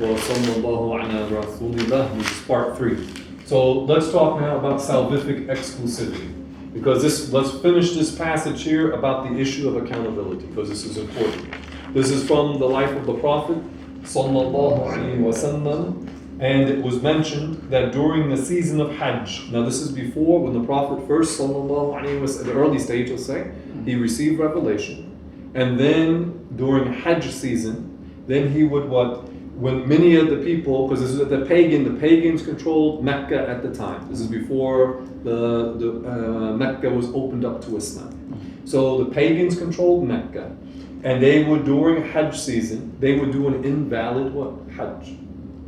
Sallallahu ala Rasulillah, which is part 3. So let's talk now about salvific exclusivity. Because let's finish this passage here about the issue of accountability, because this is important. This is from the life of the Prophet Sallallahu Alaihi Wasallam, and it was mentioned that during the season of Hajj, now this is before when the Prophet first Sallallahu Alaihi Wasallam, the early stage, let's say, he received revelation, and then during Hajj season, then he would when many of the people, because this is the pagans controlled Mecca at the time. This is before the Mecca was opened up to Islam. So the pagans controlled Mecca, and they would, during Hajj season, they would do an invalid Hajj,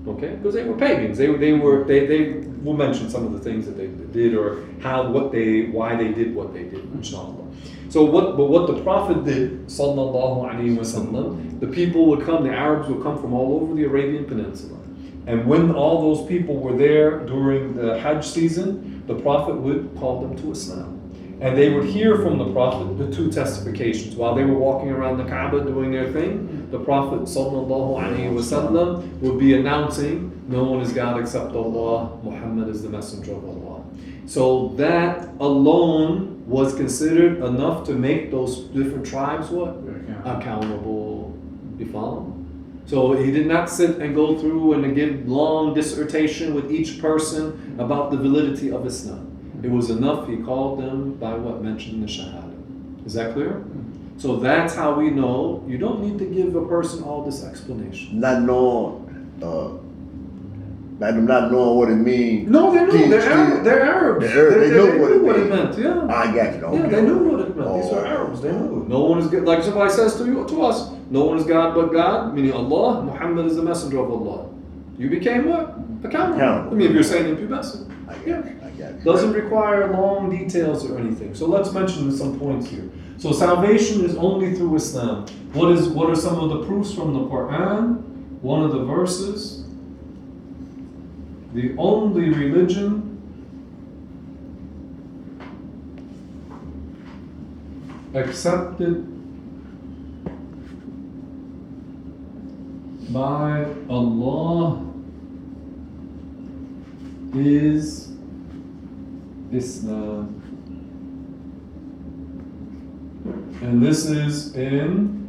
okay? Because they were pagans. They will mention some of the things that they did, or why they did what they did, inshallah. So what the Prophet did, sallallahu alaihi wasallam, the people would come, the Arabs would come from all over the Arabian Peninsula. And when all those people were there during the Hajj season, the Prophet would call them to Islam. And they would hear from the Prophet the 2 testifications. While they were walking around the Kaaba doing their thing, the Prophet sallallahu alaihi wasallam would be announcing, no one is God except Allah, Muhammad is the messenger of Allah. So that alone was considered enough to make those different tribes accountable. You follow? So he did not sit and go through and give long dissertation with each person about the validity of Islam. It was enough he called them by what mentioned in the Shahada. Is that clear? So that's how we know you don't need to give a person all this explanation. Not knowing what it means. No, they knew. They're Arabs. They knew what it meant. Yeah. I got you. Okay. Yeah, they knew what it meant. These are Arabs. They knew. No one is God. Like somebody says to us, no one is God but God, meaning Allah. Muhammad is the messenger of Allah. You became what? Accountable. I mean, if you're saying impubescent. I got you. Doesn't require long details or anything. So let's mention some points here. So salvation is only through Islam. What are some of the proofs from the Qur'an? One of the verses. The only religion accepted by Allah is Islam. And this is in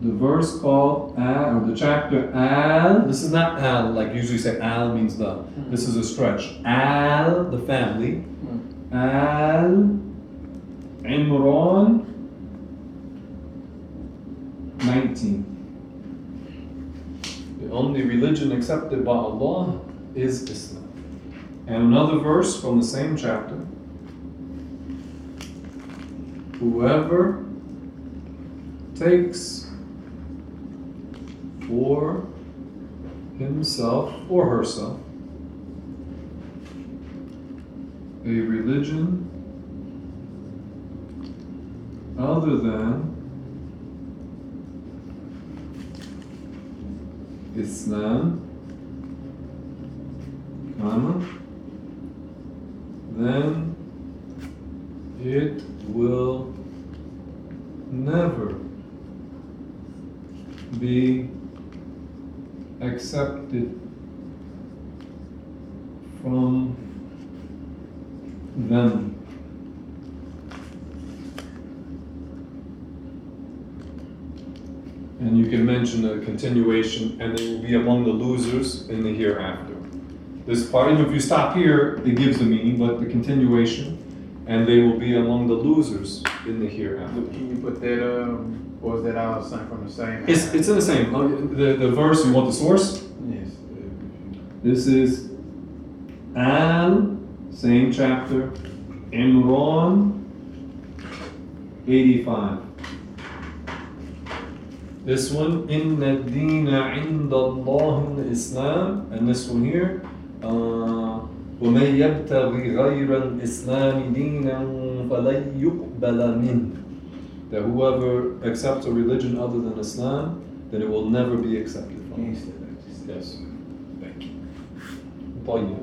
the verse called Al, or the chapter Al. This is not Al, like usually say Al means the. This is a stretch. Al, the family. Al Imran 19. The only religion accepted by Allah is Islam. And another verse from the same chapter. Whoever takes for himself or herself a religion other than Islam, then it will never be accepted from them. And you can mention a continuation, and they will be among the losers in the hereafter. This part, even if you stop here, it gives the meaning, but the continuation, and they will be among the losers in the hereafter. Can you put that, or is that all from the same? It's in the same. The verse, you want the source? Yes. This is Al, same chapter, Imran 85. This one, Inna ad-deena inda Allah al-Islam, and this one here, وَمَنْ يَبْتَغِ غَيْرَ الْإِسْلَامِ دِينًا فَلَنْ يُقْبَلَ مِنْهُ. That whoever accepts a religion other than Islam, then it will never be accepted from him. Yes. Thank you. طيب.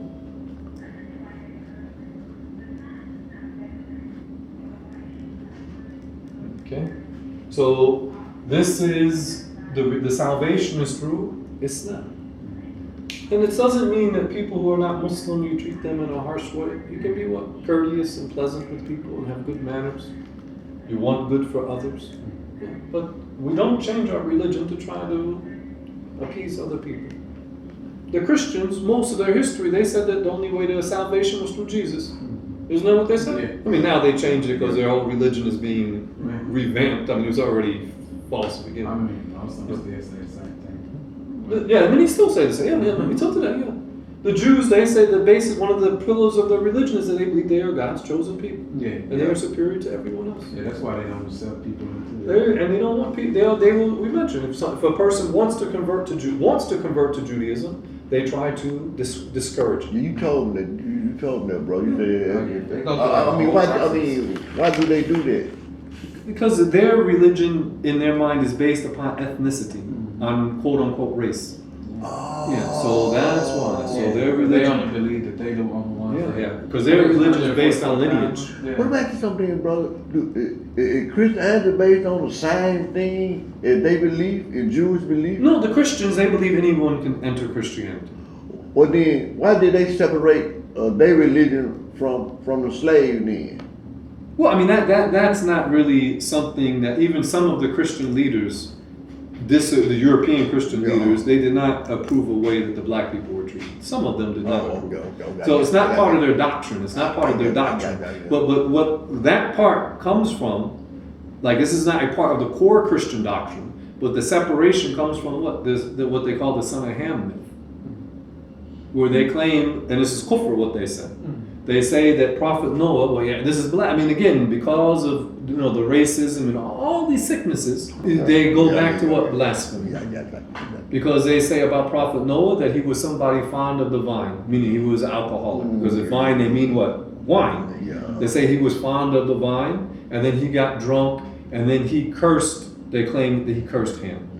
Okay. So this is the salvation is through Islam. And it doesn't mean that people who are not Muslim, you treat them in a harsh way. You can be courteous and pleasant with people and have good manners. You want good for others. Yeah. But we don't change our religion to try to appease other people. The Christians, most of their history, they said that the only way to salvation was through Jesus. Isn't that what they said? Yeah. I mean, now they changed it because their whole religion is being revamped. I mean, it was already false to begin with. I mean, Muslims still say the same thing. Yeah, I mean, he still say the same. Yeah, until today, yeah. The Jews, they say the basis, one of the pillars of their religion is that they believe they are God's chosen people. Yeah. And they are superior to everyone else. Yeah, that's why they don't accept people into it. And they don't want people. They will. We mentioned if a person wants to convert to Judaism, they try to discourage him. You told them that. You told them that, bro. You said. Yeah. Why do they do that? Because their religion, in their mind, is based upon ethnicity, on quote unquote race. Oh. Yeah, so that's why. So their They religion. only believe that they the one. Yeah, because their religion is based on lineage. Yeah. What about you something, brother? Is Christianity based on the same thing as they believe, as Jews believe? No, the Christians, they believe anyone can enter Christianity. Well then, why did they separate their religion from the slave then? Well, I mean, that's not really something that even some of the Christian leaders, the European Christian leaders, they did not approve a way that the black people were treated. Some of them did not approve. Okay. So it's not part of their doctrine. It's not part of their doctrine. But what that part comes from, like this is not a part of the core Christian doctrine, but the separation comes from what they call the Son of Ham myth, where they claim, and this is kufr what they say. They say that Prophet Noah, well, yeah, this is black. I mean, again, because of the racism and all these sicknesses, they go back to what? Blasphemy. Because they say about Prophet Noah that he was somebody fond of the vine, meaning he was an alcoholic. Because the vine, they mean what? Wine. Yeah. They say he was fond of the vine, and then he got drunk, and then he cursed. They claim that he cursed Ham.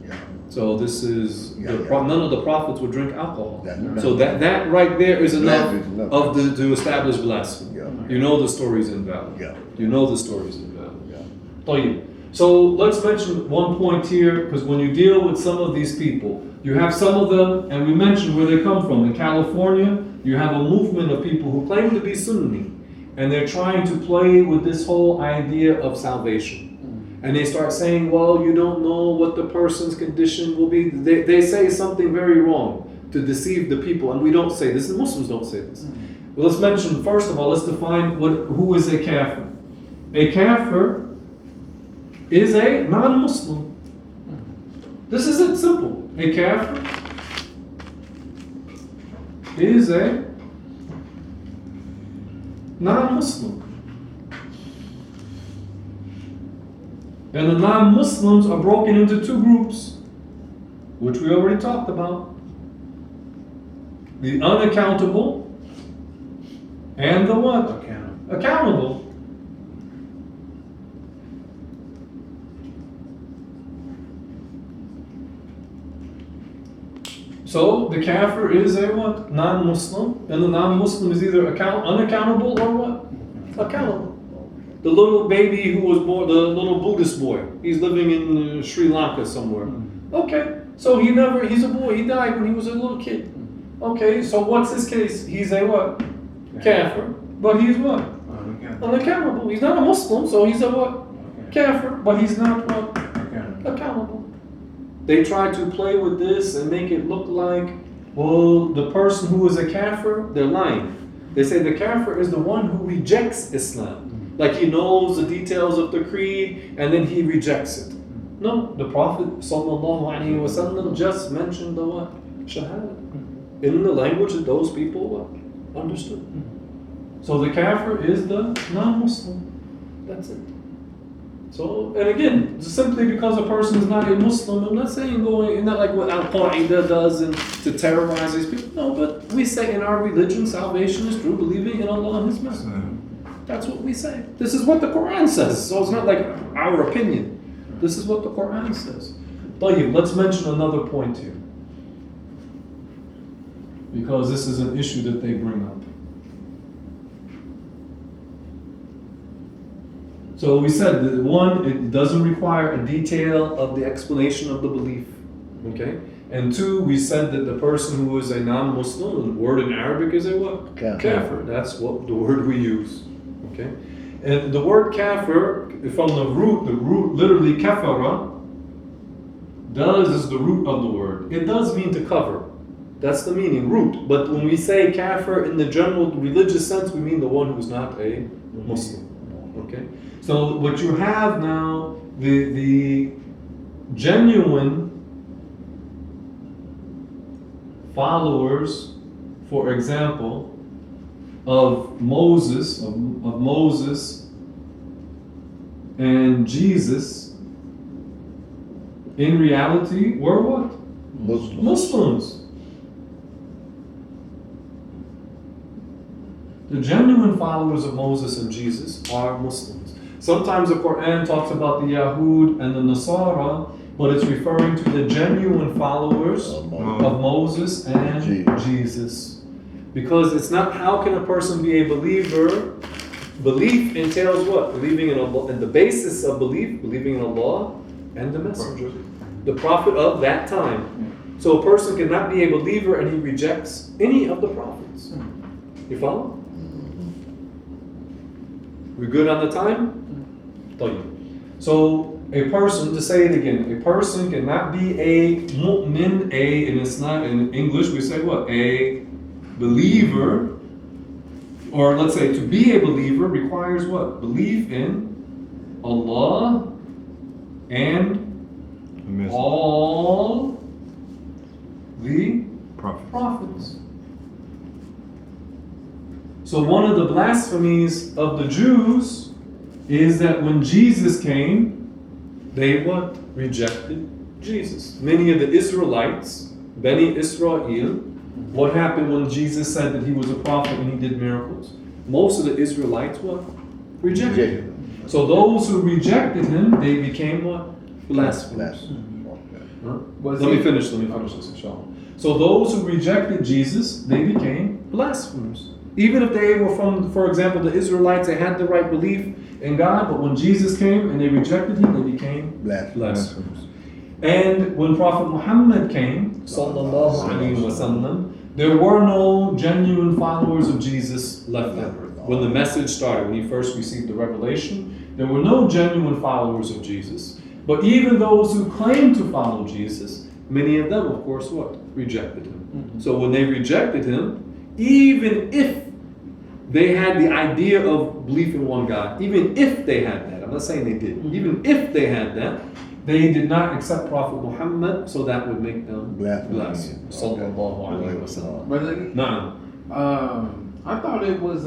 So this is none of the prophets would drink alcohol. So that right there is enough to establish blasphemy. You know the story is invalid. You know the story is invalid. So let's mention one point here, because when you deal with some of these people, you have some of them, and we mentioned where they come from. In California, you have a movement of people who claim to be Sunni, and they're trying to play with this whole idea of salvation. And they start saying, well, you don't know what the person's condition will be. They say something very wrong to deceive the people. And we don't say this. The Muslims don't say this. Well, let's mention, first of all, let's define who is a kafir. A kafir is a non-Muslim. This is it, simple. A kafir is a non-Muslim. And the non-Muslims are broken into two groups, which we already talked about. The unaccountable and the what? Accountable. So the kafir is a what? Non-Muslim, and the non-Muslim is either unaccountable or what? Accountable. The little baby who was born, the little Buddhist boy, he's living in Sri Lanka somewhere. Okay, so he's a boy, he died when he was a little kid. Okay, so what's his case? He's a what? Kafir. But he's what? Unaccountable. He's not a Muslim, so he's a what? Kafir, but he's not what? Accountable. They try to play with this and make it look like, well, the person who is a kafir, they're lying. They say the kafir is the one who rejects Islam. Like he knows the details of the creed and then he rejects it. No, the Prophet ﷺ just mentioned the what? Shahada. In the language that those people what? Understood. So the kafir is the non-Muslim. That's it. So, and again, simply because a person is not a Muslim, I'm not saying not like what Al-Qaeda does and to terrorize these people. No, but we say in our religion, salvation is through believing in Allah and His Messenger. That's what we say. This is what the Quran says. So it's not like our opinion. This is what the Quran says. Let's mention another point here, because this is an issue that they bring up. So we said that one, it doesn't require a detail of the explanation of the belief. Okay? And two, we said that the person who is a non-Muslim, the word in Arabic is a what? Kafir. That's what the word we use. Okay? And the word kafir, from the root literally kafara, is the root of the word. It does mean to cover. That's the meaning, root. But when we say kafir in the general religious sense, we mean the one who's not a Muslim. Okay? So what you have now, the genuine followers, for example, of Moses and Jesus, in reality, were what? Muslims. The genuine followers of Moses and Jesus are Muslims. Sometimes the Qur'an talks about the Yahud and the Nasara, but it's referring to the genuine followers of Moses and Jesus. Because it's not, how can a person be a believer? Belief entails what? Believing in Allah. And the basis of belief, believing in Allah and the Messenger, the Prophet of that time. So a person cannot be a believer and he rejects any of the prophets. You follow? We good on the time? So a person, to say it again, a person cannot be a mu'min, and it's not in English, we say what? A believer, or let's say to be a believer requires what? Belief in Allah and all the prophets. So one of the blasphemies of the Jews is that when Jesus came, they what? Rejected Jesus. Many of the Israelites, Beni Israel, what happened when Jesus said that he was a prophet and he did miracles? Most of the Israelites what? Rejected him. So those who rejected him, they became what? Blasphemous. Huh? Let me finish this, inshallah. So those who rejected Jesus, they became blasphemers. Even if they were from, for example, the Israelites, they had the right belief in God, but when Jesus came and they rejected him, they became blasphemers. And when Prophet Muhammad came, sallallahu alaihi wasallam, there were no genuine followers of Jesus left on earth. When the message started, when he first received the revelation, there were no genuine followers of Jesus. But even those who claimed to follow Jesus, many of them, of course, what? Rejected him. So when they rejected him, even if they had the idea of belief in one God, even if they had that, I'm not saying they did, even if they had that, they did not accept Prophet Muhammad, so that would make them blasphemous. Sallallahu alaihi wasallam. I thought it was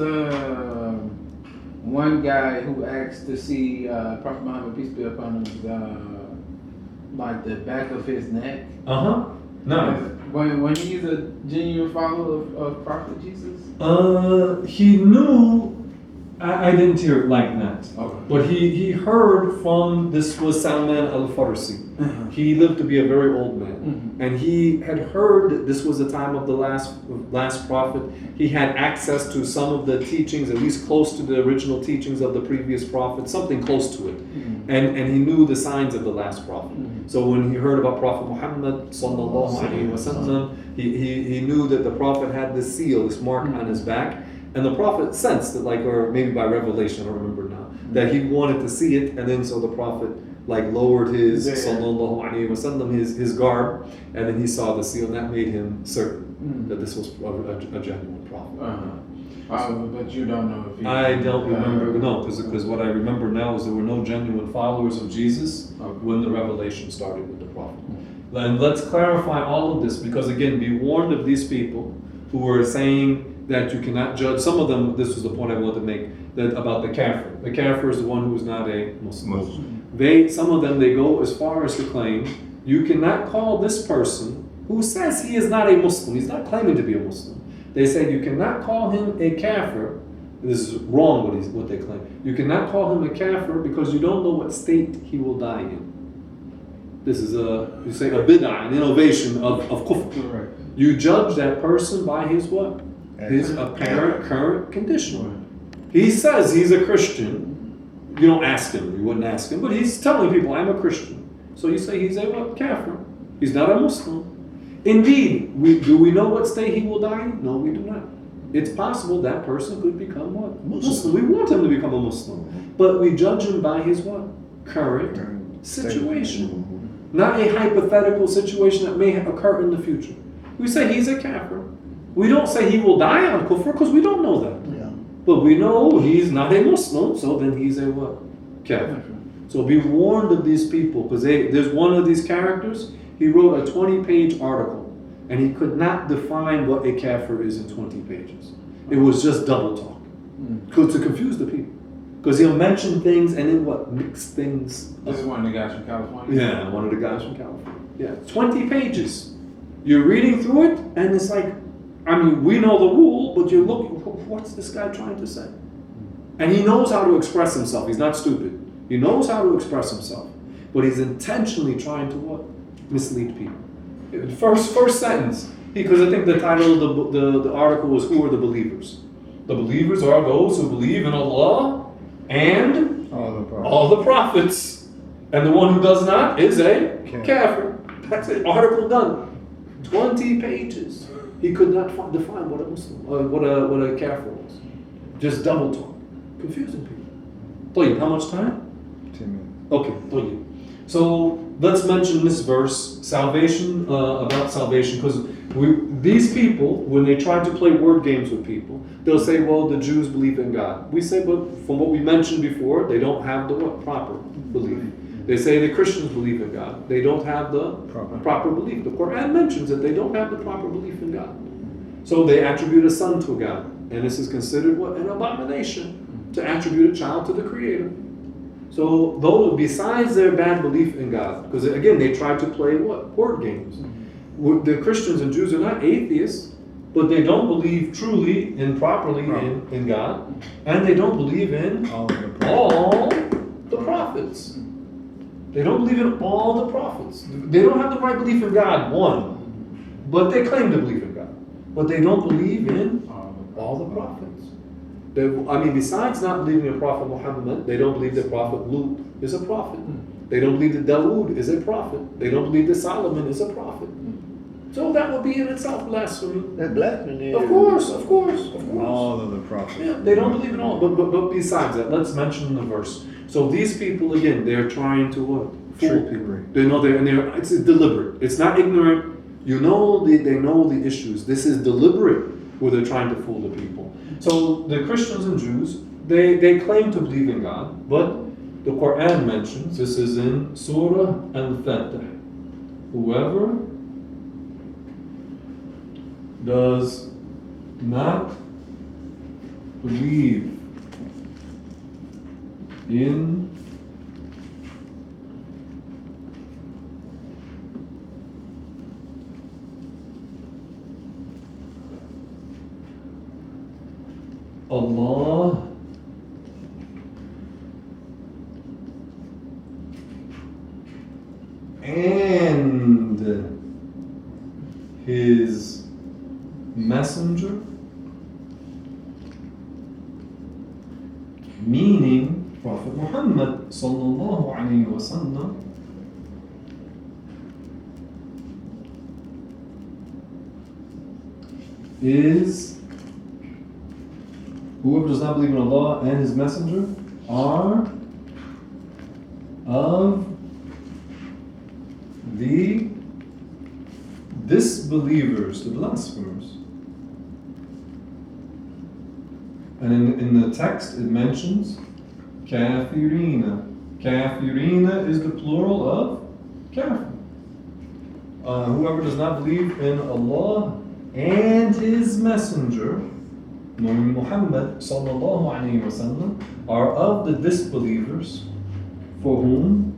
one guy who asked to see Prophet Muhammad, peace be upon him, like the back of his neck. When he's a genuine follower of Prophet Jesus? He knew, I didn't hear it like that. Okay. But he heard from, this was Salman al-Farsi. He lived to be a very old man. And he had heard that this was the time of the last prophet. He had access to some of the teachings, at least close to the original teachings of the previous prophet, something close to it. And he knew the signs of the last prophet. So when he heard about Prophet Muhammad sallallahu alaihi wasallam, he knew that the prophet had this seal, this mark on his back. And the prophet sensed that, like, or maybe by revelation, I don't remember now, that he wanted to see it, and then so the prophet like lowered his sallallahu alaihi wasallam, his garb, and then he saw the seal, and that made him certain that this was a genuine prophet. But you don't know if he... I don't remember, no, because what I remember now is there were no genuine followers of Jesus when the revelation started with the prophet. And let's clarify all of this, because again, be warned of these people who were saying that you cannot judge. Some of them, this was the point I wanted to make, that about the kafir. The kafir is the one who is not a Muslim. Some of them, they go as far as to claim you cannot call this person who says he is not a Muslim, he's not claiming to be a Muslim. They say you cannot call him a kafir. This is wrong what they claim. You cannot call him a kafir because you don't know what state he will die in. This is a bid'ah, an innovation of kufr. Right. You judge that person by his what? His apparent current condition. He says he's a Christian. You don't ask him, you wouldn't ask him, but he's telling people, I'm a Christian. So you say he's a what? Kafir. He's not a Muslim. Indeed, do we know what state he will die in? No, we do not. It's possible that person could become what? Muslim. We want him to become a Muslim. But we judge him by his what? Current situation. Not a hypothetical situation that may occur in the future. We say he's a kafir. We don't say he will die on kufr because we don't know that. Yeah. But we know he's not a Muslim, so then he's a what? Kafir. So be warned of these people, because there's one of these characters, he wrote a 20-page article, and he could not define what a kafir is in 20 pages. It was just double talk, to confuse the people. Because he'll mention things and then what? Mix things up. This is one of the guys from California? Yeah, one of the guys from California. Yeah, 20 pages. You're reading through it, and it's like, I mean, we know the rule, but you're looking, what's this guy trying to say? And he knows how to express himself. He's not stupid. He knows how to express himself. But he's intentionally trying to what? Mislead people. First sentence, because I think the title of the article was, Who are the Believers? The believers are those who believe in Allah and all the prophets. And the one who does not is a kafir. That's it. Article done. 20 pages. He could not define what a Muslim, what a kafir was. Just double talk. Confusing people. Tayyib, how much time? 10 minutes. Okay, tayyib. So let's mention this verse, salvation, about salvation, because these people, when they try to play word games with people, they'll say, well, the Jews believe in God. We say, but from what we mentioned before, they don't have the what? Proper belief. They say the Christians believe in God. They don't have the proper belief. The Qur'an mentions that they don't have the proper belief in God. So they attribute a son to God. And this is considered what? An abomination to attribute a child to the Creator. So those, besides their bad belief in God, because again, they try to play what? Word games. The Christians and Jews are not atheists, but they don't believe truly and properly in God. And they don't believe in all the prophets. They don't believe in all the prophets. They don't have the right belief in God, one. But they claim to believe in God. But they don't believe in all the prophets. Besides not believing in Prophet Muhammad, they don't believe that Prophet Lut is a prophet. They don't believe that Dawood is a prophet. They don't believe that Solomon is a prophet. So that would be in itself blasphemy. That blasphemy. Of course. All of the prophets. Yeah, they don't believe in all. But besides that, let's mention the verse. So these people, again, they're trying to what? Fool people. They know it's deliberate. It's not ignorant. You know, they know the issues. This is deliberate where they're trying to fool the people. So the Christians and Jews, they claim to believe in God, but the Qur'an mentions, this is in Surah Al-Fatih, whoever does not believe in Allah and His messenger, meaning Prophet Muhammad sallallahu alaihi wasallam, is whoever does not believe in Allah and His messenger are of the disbelievers, the blasphemers. And in the text it mentions kafirina. Kafirina is the plural of kafir. Whoever does not believe in Allah and His messenger, knowing Muhammad sallallahu alaihi wasallam, are of the disbelievers for whom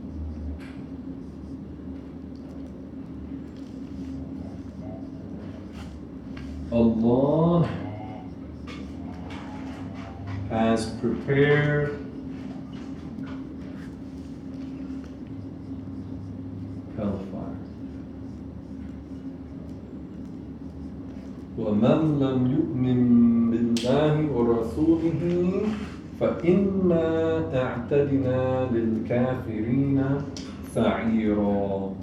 Allah has prepared hellfire. وَمَنْ لَمْ يُؤْمِنْ بِاللَّهِ وَرَسُولِهِ فَإِنَّا أَعْتَدْنَا لِلْكَافِرِينَ سَعِيرًا.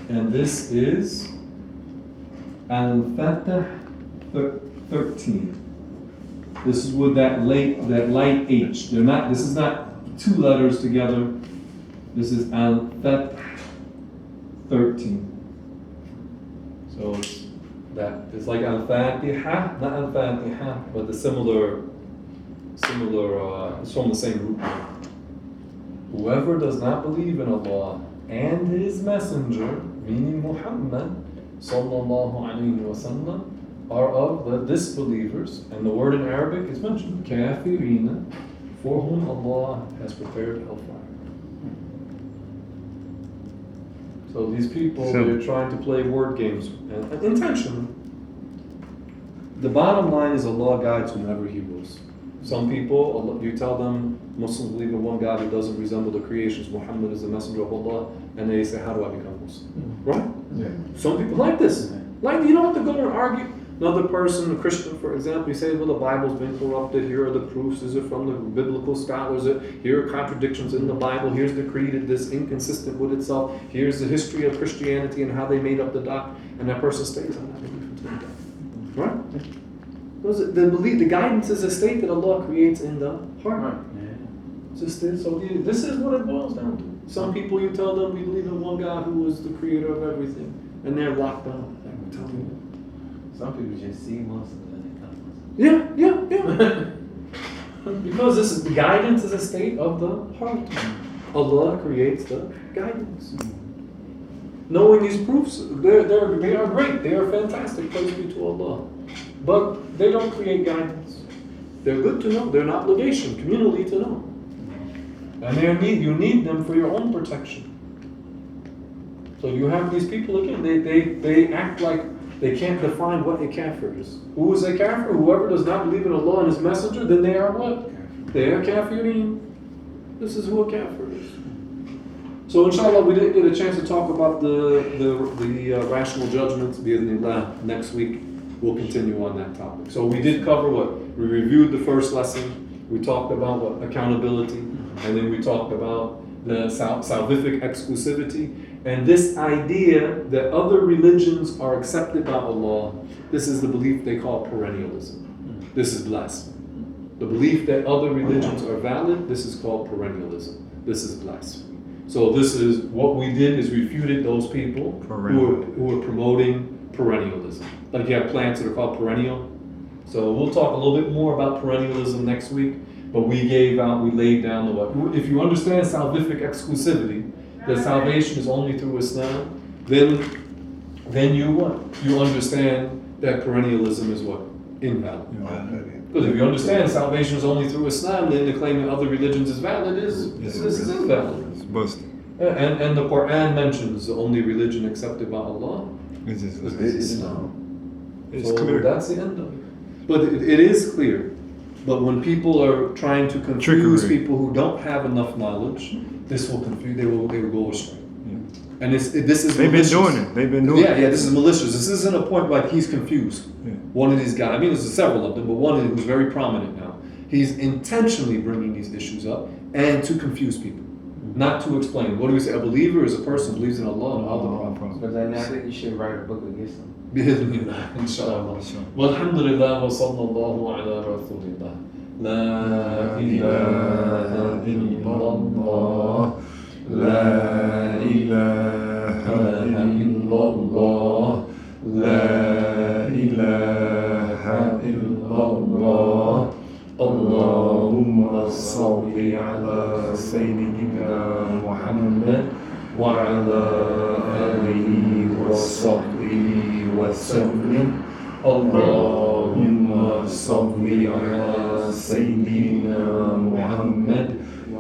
And this is Al-Fatah 13. This is with that light H. This is not two letters together. This is Al-Fatah 13. So it's like Al-Fatiha, not Al-Fatiha, but the similar, it's from the same root. Whoever does not believe in Allah and His Messenger, meaning Muhammad, sallallahu alayhi wa sallam, are of the disbelievers, and the word in Arabic is mentioned, kafirina, for whom Allah has prepared hellfire. So these people, they're trying to play word games, and intentionally. The bottom line is Allah guides whomever He wills. Some people, you tell them, Muslims believe in one God who doesn't resemble the creations, Muhammad is the messenger of Allah, and they say, how do I become Muslim? Right? Yeah. Some people like this. Like, you don't have to go and argue. Another person, a Christian, for example, you say, well, the Bible's been corrupted. Here are the proofs. Is it from the biblical scholars? Here are contradictions in the Bible. Here's the creed. It's inconsistent with itself. Here's the history of Christianity and how they made up the doctrine. And that person stays on that belief until they die. Right? The guidance is a state that Allah creates in the heart. Right. So this is what it boils down to. Some people, you tell them, we believe in one God who is the creator of everything. And they're locked down. Tell me. Some people just see Muslims and they come Muslims. Yeah. Because the guidance is a state of the heart. Allah creates the guidance. Knowing these proofs, they are great. They are fantastic. Praise be to Allah. But they don't create guidance. They're good to know. They're an obligation, communally, to know. And you need them for your own protection. So you have these people again. They act like they can't define what a kafir is. Who is a kafir? Whoever does not believe in Allah and His Messenger, then they are what? They are kafirin. This is who a kafir is. So inshallah, we didn't get a chance to talk about the rational judgments. Bi'idhnillah, next week we'll continue on that topic. So we did cover what? We reviewed the first lesson. We talked about what? Accountability. And then we talked about the salvific exclusivity. And this idea that other religions are accepted by Allah, this is the belief they call perennialism. This is blasphemy. The belief that other religions are valid, this is called perennialism. This is blasphemy. So this is what we did, is refuted those people who are promoting perennialism. Like you have plants that are called perennial. So we'll talk a little bit more about perennialism next week, but we laid down the what. If you understand salvific exclusivity, that salvation is only through Islam, then you what? You understand that perennialism is what? Invalid. Because if you understand salvation is only through Islam, then the claim that other religions is valid this is invalid. It's busted. And the Qur'an mentions the only religion accepted by Allah It's Islam. It's So clear. that's the end of it. But it is clear. But when people are trying to confuse Trickery. people who don't have enough knowledge, this will confuse. They will go astray. Yeah. And this is They've malicious. been doing it. They've been doing it. Yeah, this is malicious. This isn't a point like he's confused. Yeah. One of these guys, I mean, there's several of them, but one who's very prominent now. He's intentionally bringing these issues up and to confuse people, not to explain. What do we say? A believer is a person who believes in Allah and all the prophets. But then I think you should write a book against them. بإذن إن شاء الله. والحمد لله وصلى الله على رسول الله. لا إله إلا الله. لا إله إلا الله. لا إله إلا الله. اللهم صل على سيدنا محمد وعلى آله وصحبه وسلم. اللهم صل على سيدنا محمد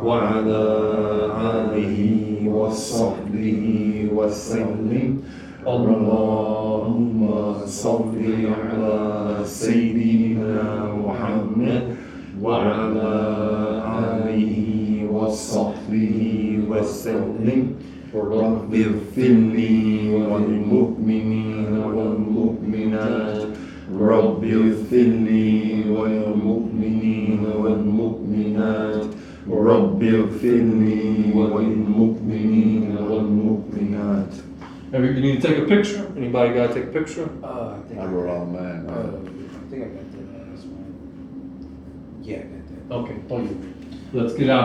وعلى آله وصحبه وسلم. اللهم صل على سيدنا محمد وعلى آله وصحبه وسلم. رب اغفر لي وللمؤمنين والمؤمنات. رب اغفر لي وللمؤمنين والمؤمنات. رب اغفر لي وللمؤمنين والمؤمنات. You need to take a picture? Anybody gotta take a picture? I think I wrote all mine. I think I got the last one. Yeah, I got that. Okay, hold on. Let's get out of here.